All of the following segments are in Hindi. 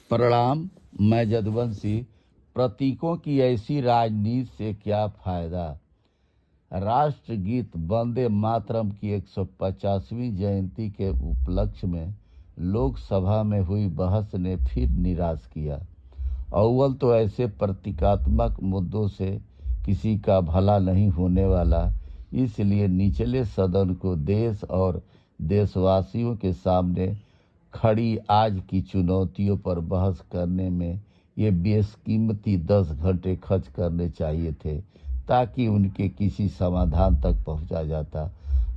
प्रणाम। मैं जदुवंशी। प्रतीकों की ऐसी राजनीति से क्या फायदा। राष्ट्रगीत वंदे मातरम की 150वीं जयंती के उपलक्ष्य में लोकसभा में हुई बहस ने फिर निराश किया। अव्वल तो ऐसे प्रतीकात्मक मुद्दों से किसी का भला नहीं होने वाला, इसलिए निचले सदन को देश और देशवासियों के सामने खड़ी आज की चुनौतियों पर बहस करने में ये बेशकीमती 10 घंटे खर्च करने चाहिए थे, ताकि उनके किसी समाधान तक पहुंचा जाता।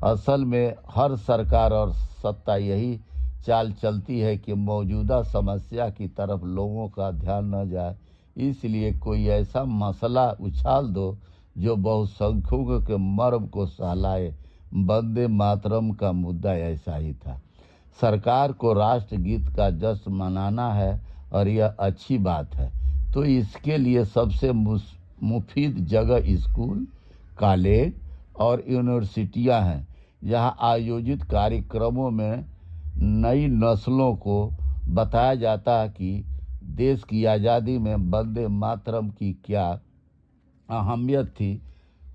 असल में हर सरकार और सत्ता यही चाल चलती है कि मौजूदा समस्या की तरफ लोगों का ध्यान न जाए, इसलिए कोई ऐसा मसला उछाल दो जो बहुसंख्यकों के मर्म को सहलाए। वंदे मातरम का मुद्दा ऐसा ही था। सरकार को राष्ट्रगीत का जश्न मनाना है और यह अच्छी बात है, तो इसके लिए सबसे मुफीद जगह स्कूल, कॉलेज और यूनिवर्सिटियां हैं, जहां आयोजित कार्यक्रमों में नई नस्लों को बताया जाता है कि देश की आज़ादी में वंदे मातरम की क्या अहमियत थी,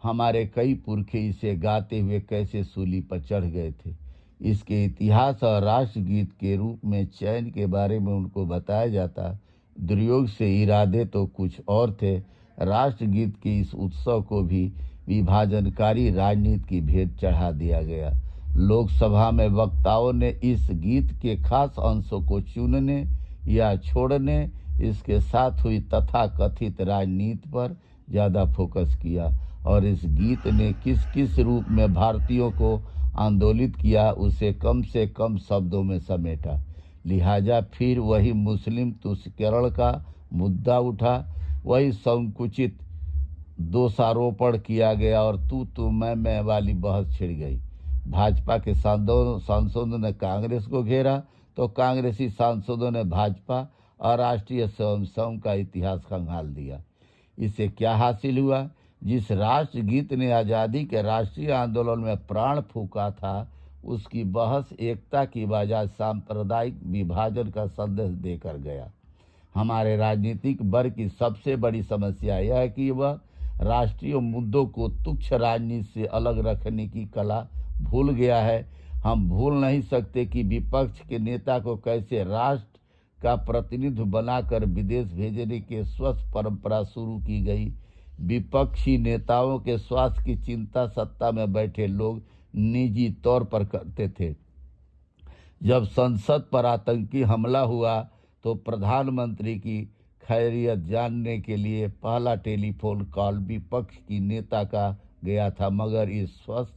हमारे कई पुरखे इसे गाते हुए कैसे सूली पर चढ़ गए थे। इसके इतिहास और राष्ट्रगीत के रूप में चयन के बारे में उनको बताया जाता। दुर्योग से इरादे तो कुछ और थे। राष्ट्रगीत के इस उत्सव को भी विभाजनकारी राजनीति की भेंट चढ़ा दिया गया। लोकसभा में वक्ताओं ने इस गीत के खास अंशों को चुनने या छोड़ने, इसके साथ हुई तथाकथित राजनीति पर ज़्यादा फोकस किया और इस गीत ने किस किस रूप में भारतीयों को आंदोलित किया उसे कम से कम शब्दों में समेटा। लिहाजा फिर वही मुस्लिम तुष्करण का मुद्दा उठा, वही संकुचित दोषारोपण किया गया और तू मैं वाली बहस छिड़ गई। भाजपा के सांसदों ने कांग्रेस को घेरा तो कांग्रेसी सांसदों ने भाजपा और राष्ट्रीय स्वयं का इतिहास खंगाल दिया। इससे क्या हासिल हुआ? जिस राष्ट्रगीत ने आज़ादी के राष्ट्रीय आंदोलन में प्राण फूंका था, उसकी बहस एकता की बजाय सांप्रदायिक विभाजन का संदेश देकर गया। हमारे राजनीतिक वर्ग की सबसे बड़ी समस्या यह है कि वह राष्ट्रीय मुद्दों को तुच्छ राजनीति से अलग रखने की कला भूल गया है। हम भूल नहीं सकते कि विपक्ष के नेता को कैसे राष्ट्र का प्रतिनिधि बनाकर विदेश भेजने की स्वस्थ परंपरा शुरू की गई। विपक्षी नेताओं के स्वास्थ्य की चिंता सत्ता में बैठे लोग निजी तौर पर करते थे। जब संसद पर आतंकी हमला हुआ तो प्रधानमंत्री की खैरियत जानने के लिए पहला टेलीफोन कॉल विपक्ष की नेता का गया था, मगर इस स्वस्थ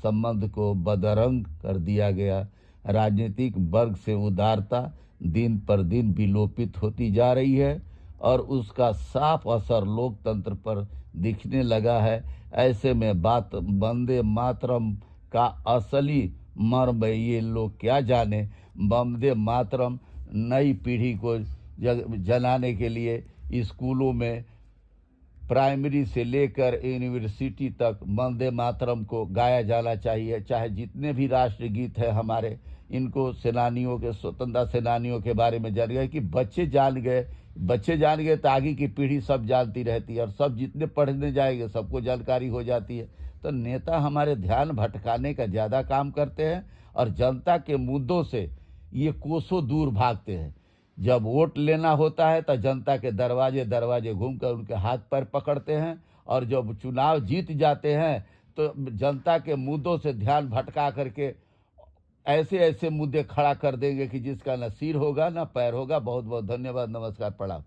संबंध को बदरंग कर दिया गया। राजनीतिक वर्ग से उदारता दिन पर दिन विलोपित होती जा रही है और उसका साफ असर लोकतंत्र पर दिखने लगा है। ऐसे में बात वंदे मातरम का असली मर्म ये लोग क्या जाने। वंदे मातरम नई पीढ़ी को जनाने के लिए स्कूलों में प्राइमरी से लेकर यूनिवर्सिटी तक वंदे मातरम को गाया जाना चाहिए। चाहे जितने भी राष्ट्रगीत है हमारे, इनको सेनानियों के, स्वतंत्रता सेनानियों के बारे में जान गए कि बच्चे जान गए तो आगे की पीढ़ी सब जानती रहती है और सब जितने पढ़ने जाएंगे सबको जानकारी हो जाती है। तो नेता हमारे ध्यान भटकाने का ज़्यादा काम करते हैं और जनता के मुद्दों से ये कोसों दूर भागते हैं। जब वोट लेना होता है तो जनता के दरवाजे घूमकर उनके हाथ पैर पकड़ते हैं और जब चुनाव जीत जाते हैं तो जनता के मुद्दों से ध्यान भटका करके ऐसे मुद्दे खड़ा कर देंगे कि जिसका न सिर होगा न पैर होगा। बहुत बहुत धन्यवाद। नमस्कार, प्रणाम।